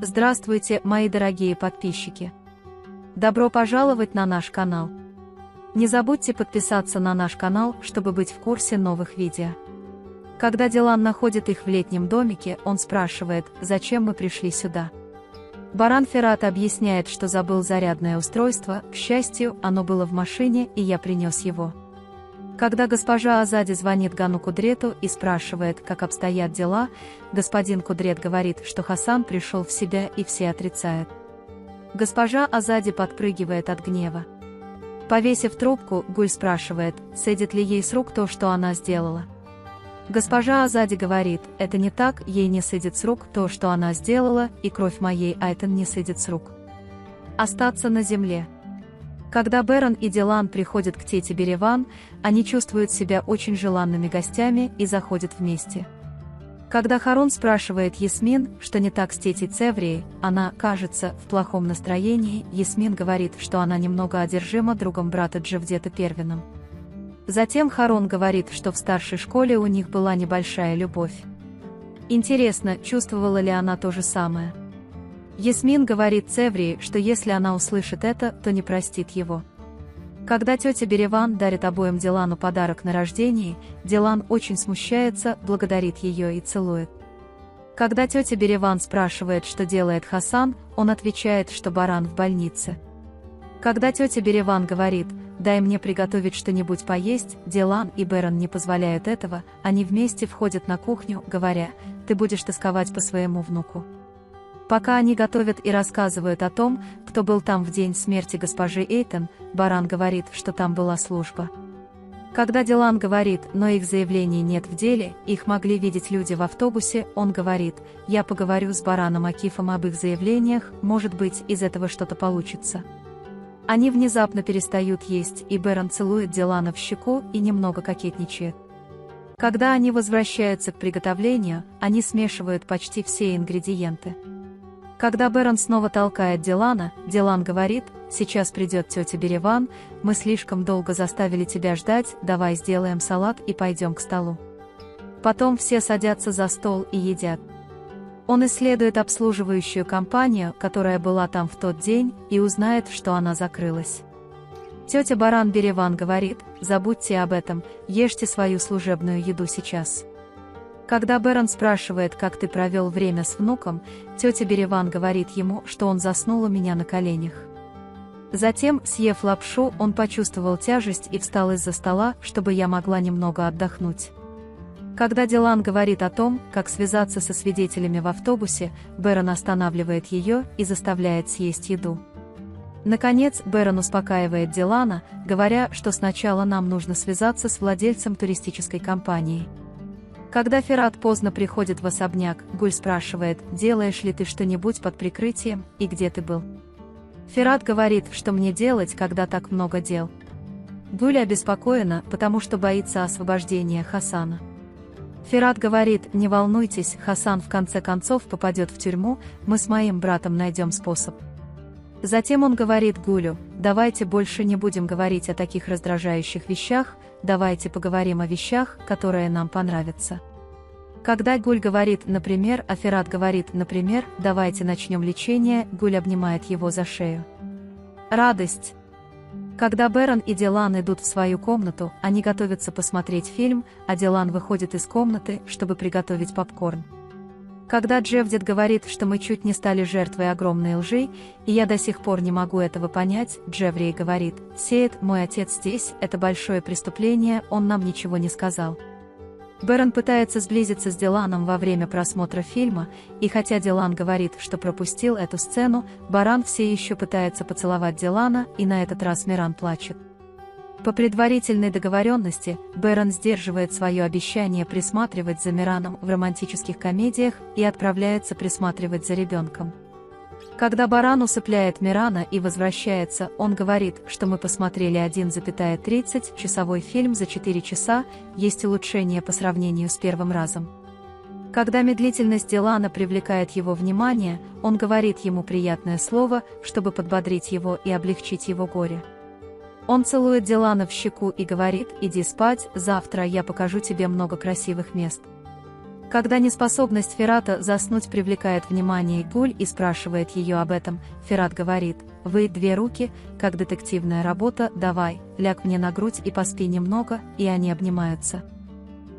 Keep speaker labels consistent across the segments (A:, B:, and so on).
A: Здравствуйте, мои дорогие подписчики! Добро пожаловать на наш канал! Не забудьте подписаться на наш канал, чтобы быть в курсе новых видео. Когда Дилан находит их в летнем домике, он спрашивает, зачем мы пришли сюда. Баран Ферат объясняет, что забыл зарядное устройство, к счастью, оно было в машине, и я принес его. Когда госпожа Азади звонит Гану Кудрету и спрашивает, как обстоят дела, господин Кудрет говорит, что Хасан пришел в себя и все отрицают. Госпожа Азади подпрыгивает от гнева. Повесив трубку, Гуль спрашивает, сойдет ли ей с рук то, что она сделала. Госпожа Азади говорит, это не так, ей не сойдет с рук то, что она сделала, и кровь моей Айтен не сойдет с рук. Остаться на земле. Когда Беран и Дилан приходят к тете Береван, они чувствуют себя очень желанными гостями и заходят вместе. Когда Харун спрашивает Ясмин, что не так с тетей Цеврией, она, кажется, в плохом настроении, Ясмин говорит, что она немного одержима другом брата Джавдета Первином. Затем Харун говорит, что в старшей школе у них была небольшая любовь. Интересно, чувствовала ли она то же самое? Ясмин говорит Цеврии, что если она услышит это, то не простит его. Когда тетя Береван дарит обоим Дилану подарок на рождение, Дилан очень смущается, благодарит ее и целует. Когда тетя Береван спрашивает, что делает Хасан, он отвечает, что баран в больнице. Когда тетя Береван говорит, дай мне приготовить что-нибудь поесть, Дилан и Беран не позволяют этого, они вместе входят на кухню, говоря, ты будешь тосковать по своему внуку. Пока они готовят и рассказывают о том, кто был там в день смерти госпожи Эйтен, баран говорит, что там была служба. Когда Дилан говорит, но их заявлений нет в деле, их могли видеть люди в автобусе, он говорит, я поговорю с бараном Акифом об их заявлениях, может быть, из этого что-то получится. Они внезапно перестают есть, и Беран целует Дилана в щеку и немного кокетничает. Когда они возвращаются к приготовлению, они смешивают почти все ингредиенты. Когда Беран снова толкает Дилана, Дилан говорит, сейчас придет тетя Береван, мы слишком долго заставили тебя ждать, давай сделаем салат и пойдем к столу. Потом все садятся за стол и едят. Он исследует обслуживающую компанию, которая была там в тот день, и узнает, что она закрылась. Тетя Баран Береван говорит, забудьте об этом, ешьте свою служебную еду сейчас. Когда Беран спрашивает, как ты провел время с внуком, тетя Береван говорит ему, что он заснул у меня на коленях. Затем, съев лапшу, он почувствовал тяжесть и встал из-за стола, чтобы я могла немного отдохнуть. Когда Дилан говорит о том, как связаться со свидетелями в автобусе, Беран останавливает ее и заставляет съесть еду. Наконец, Беран успокаивает Дилана, говоря, что сначала нам нужно связаться с владельцем туристической компании. Когда Ферат поздно приходит в особняк, Гуль спрашивает, делаешь ли ты что-нибудь под прикрытием, и где ты был. Ферат говорит, что мне делать, когда так много дел. Гуль обеспокоена, потому что боится освобождения Хасана. Ферат говорит, не волнуйтесь, Хасан в конце концов попадет в тюрьму, мы с моим братом найдем способ. Затем он говорит Гулю, давайте больше не будем говорить о таких раздражающих вещах, давайте поговорим о вещах, которые нам понравятся. Когда Гуль говорит, например, а Ферат говорит, например, давайте начнем лечение, Гуль обнимает его за шею. Радость. Когда Беран и Дилан идут в свою комнату, они готовятся посмотреть фильм, а Дилан выходит из комнаты, чтобы приготовить попкорн. Когда Джавдет говорит, что мы чуть не стали жертвой огромной лжи, и я до сих пор не могу этого понять, Джаврей говорит, Сейд, мой отец здесь, это большое преступление, он нам ничего не сказал. Беран пытается сблизиться с Диланом во время просмотра фильма, и хотя Дилан говорит, что пропустил эту сцену, Баран все еще пытается поцеловать Дилана, и на этот раз Миран плачет. По предварительной договоренности, Беран сдерживает свое обещание присматривать за Мираном в романтических комедиях и отправляется присматривать за ребенком. Когда Баран усыпляет Мирана и возвращается, он говорит, что мы посмотрели 1,30-часовой фильм за 4 часа, есть улучшение по сравнению с первым разом. Когда медлительность Дилана привлекает его внимание, он говорит ему приятное слово, чтобы подбодрить его и облегчить его горе. Он целует Дилана в щеку и говорит, иди спать, завтра я покажу тебе много красивых мест. Когда неспособность Феррата заснуть привлекает внимание Гуль и спрашивает ее об этом, Феррат говорит: «Вы две руки, как детективная работа, давай, ляг мне на грудь и поспи немного», и они обнимаются.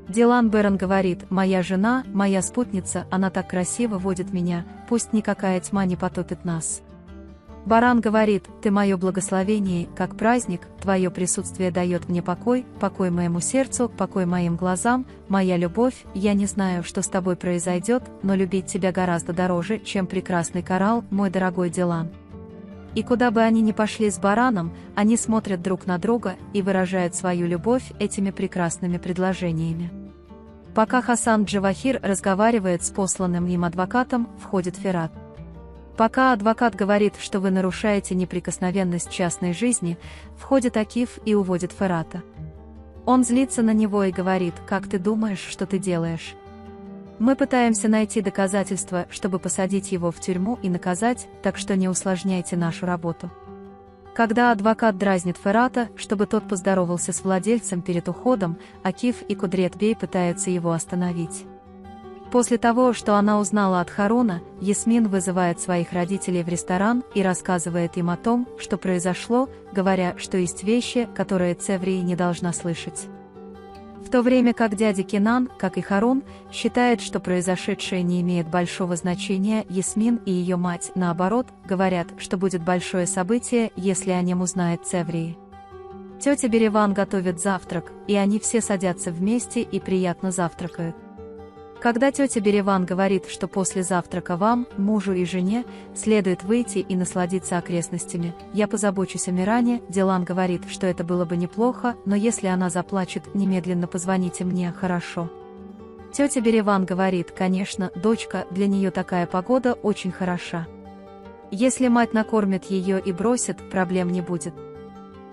A: Дилан Бэрон говорит: «Моя жена, моя спутница, она так красиво водит меня, пусть никакая тьма не потопит нас». Баран говорит: «Ты мое благословение, как праздник, твое присутствие дает мне покой, покой моему сердцу, покой моим глазам, моя любовь, я не знаю, что с тобой произойдет, но любить тебя гораздо дороже, чем прекрасный коралл, мой дорогой Дилан». И куда бы они ни пошли с Бараном, они смотрят друг на друга и выражают свою любовь этими прекрасными предложениями. Пока Хасан Джавахир разговаривает с посланным им адвокатом, входит Феррат. Пока адвокат говорит, что вы нарушаете неприкосновенность частной жизни, входит Акиф и уводит Феррата. Он злится на него и говорит: «Как ты думаешь, что ты делаешь? Мы пытаемся найти доказательства, чтобы посадить его в тюрьму и наказать, так что не усложняйте нашу работу». Когда адвокат дразнит Феррата, чтобы тот поздоровался с владельцем перед уходом, Акиф и Кудрет-бей пытаются его остановить. После того, что она узнала от Харуна, Ясмин вызывает своих родителей в ресторан и рассказывает им о том, что произошло, говоря, что есть вещи, которые Цеврии не должна слышать. В то время как дядя Кинан, как и Харун, считает, что произошедшее не имеет большого значения, Ясмин и ее мать, наоборот, говорят, что будет большое событие, если о нем узнает Цеврии. Тетя Береван готовит завтрак, и они все садятся вместе и приятно завтракают. Когда тетя Береван говорит, что после завтрака вам, мужу и жене, следует выйти и насладиться окрестностями, я позабочусь о Миране, Дилан говорит, что это было бы неплохо, но если она заплачет, немедленно позвоните мне, хорошо? Тетя Береван говорит: «Конечно, дочка, для нее такая погода очень хороша. Если мать накормит ее и бросит, проблем не будет».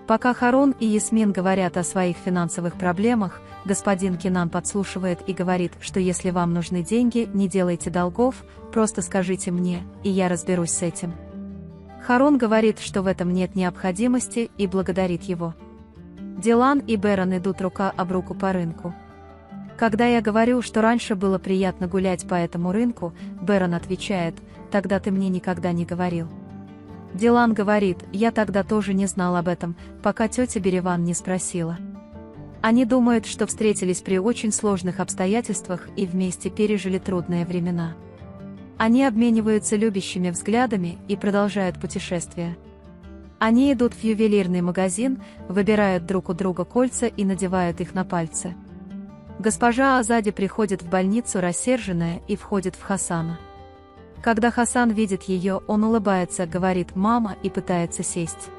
A: Пока Харун и Ясмин говорят о своих финансовых проблемах, господин Кинан подслушивает и говорит, что если вам нужны деньги, не делайте долгов, просто скажите мне, и я разберусь с этим. Харун говорит, что в этом нет необходимости, и благодарит его. Дилан и Бэрон идут рука об руку по рынку. Когда я говорю, что раньше было приятно гулять по этому рынку, Бэрон отвечает: «Тогда ты мне никогда не говорил». Дилан говорит: «Я тогда тоже не знал об этом, пока тетя Береван не спросила». Они думают, что встретились при очень сложных обстоятельствах и вместе пережили трудные времена. Они обмениваются любящими взглядами и продолжают путешествие. Они идут в ювелирный магазин, выбирают друг у друга кольца и надевают их на пальцы. Госпожа Азади приходит в больницу рассерженная и входит в Хасана. Когда Хасан видит ее, он улыбается, говорит «мама» и пытается сесть.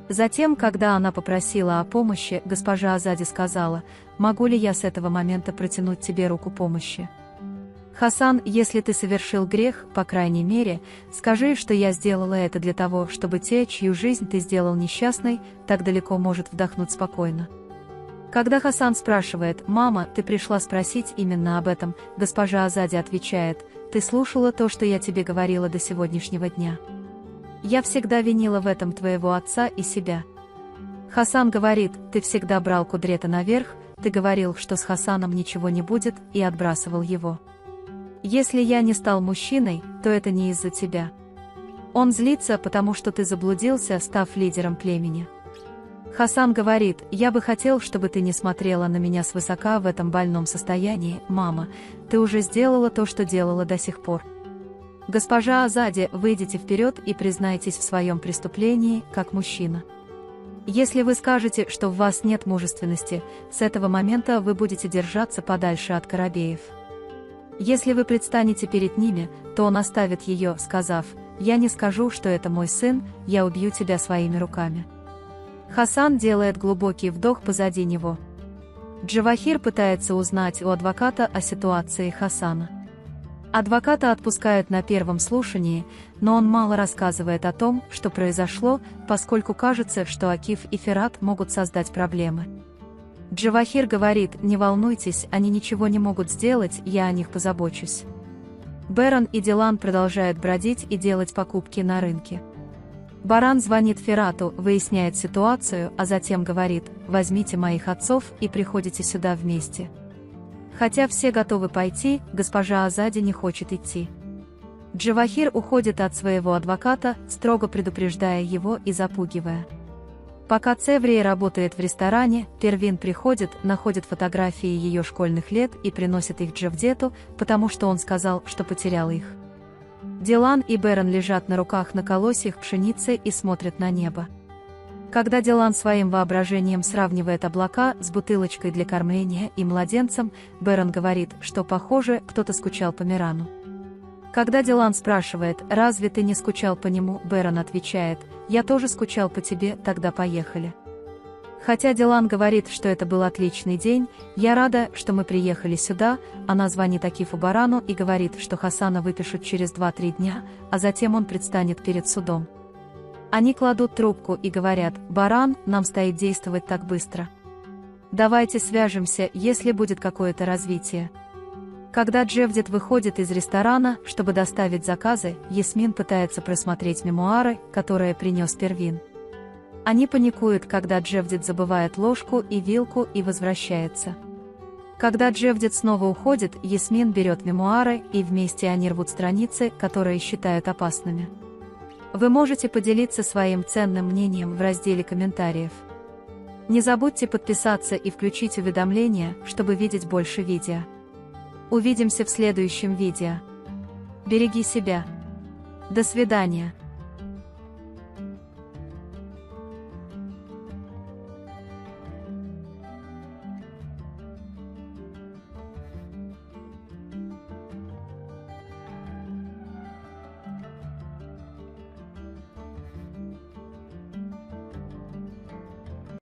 A: Затем, когда она попросила о помощи, госпожа Азади сказала: «Могу ли я с этого момента протянуть тебе руку помощи? Хасан, если ты совершил грех, по крайней мере, скажи, что я сделала это для того, чтобы те, чью жизнь ты сделал несчастной, так далеко может вдохнуть спокойно». Когда Хасан спрашивает: «Мама, ты пришла спросить именно об этом», госпожа Азади отвечает: «Ты слушала то, что я тебе говорила до сегодняшнего дня. Я всегда винила в этом твоего отца и себя». Хасан говорит: «Ты всегда брал Кудрета наверх, ты говорил, что с Хасаном ничего не будет, и отбрасывал его. Если я не стал мужчиной, то это не из-за тебя. Он злится, потому что ты заблудился, став лидером племени». Хасан говорит: «Я бы хотел, чтобы ты не смотрела на меня свысока в этом больном состоянии, мама, ты уже сделала то, что делала до сих пор. Госпожа Азади, выйдите вперед и признайтесь в своем преступлении, как мужчина. Если вы скажете, что в вас нет мужественности, с этого момента вы будете держаться подальше от Карабеев. Если вы предстанете перед ними, то он оставит ее, сказав: «Я не скажу, что это мой сын, я убью тебя своими руками». Хасан делает глубокий вдох позади него. Джавахир пытается узнать у адвоката о ситуации Хасана. Адвоката отпускают на первом слушании, но он мало рассказывает о том, что произошло, поскольку кажется, что Акиф и Феррат могут создать проблемы. Джавахир говорит: «Не волнуйтесь, они ничего не могут сделать, я о них позабочусь». Бэрон и Дилан продолжают бродить и делать покупки на рынке. Баран звонит Феррату, выясняет ситуацию, а затем говорит: «Возьмите моих отцов и приходите сюда вместе». Хотя все готовы пойти, госпожа Азади не хочет идти. Джавахир уходит от своего адвоката, строго предупреждая его и запугивая. Пока Цеврия работает в ресторане, Первин приходит, находит фотографии ее школьных лет и приносит их Джавдету, потому что он сказал, что потерял их. Дилан и Берен лежат на руках на колосьях пшеницы и смотрят на небо. Когда Дилан своим воображением сравнивает облака с бутылочкой для кормления и младенцем, Берен говорит, что, похоже, кто-то скучал по Мирану. Когда Дилан спрашивает, разве ты не скучал по нему, Берен отвечает, я тоже скучал по тебе, тогда поехали. Хотя Дилан говорит, что это был отличный день, я рада, что мы приехали сюда, она звонит Акифу Барану и говорит, что Хасана выпишут через 2-3 дня, а затем он предстанет перед судом. Они кладут трубку и говорят, Баран, нам стоит действовать так быстро. Давайте свяжемся, если будет какое-то развитие. Когда Джевдет выходит из ресторана, чтобы доставить заказы, Ясмин пытается просмотреть мемуары, которые принес Первин. Они паникуют, когда Джевдет забывает ложку и вилку и возвращается. Когда Джевдет снова уходит, Ясмин берет мемуары, и вместе они рвут страницы, которые считают опасными. Вы можете поделиться своим ценным мнением в разделе комментариев. Не забудьте подписаться и включить уведомления, чтобы видеть больше видео. Увидимся в следующем видео. Береги себя. До свидания.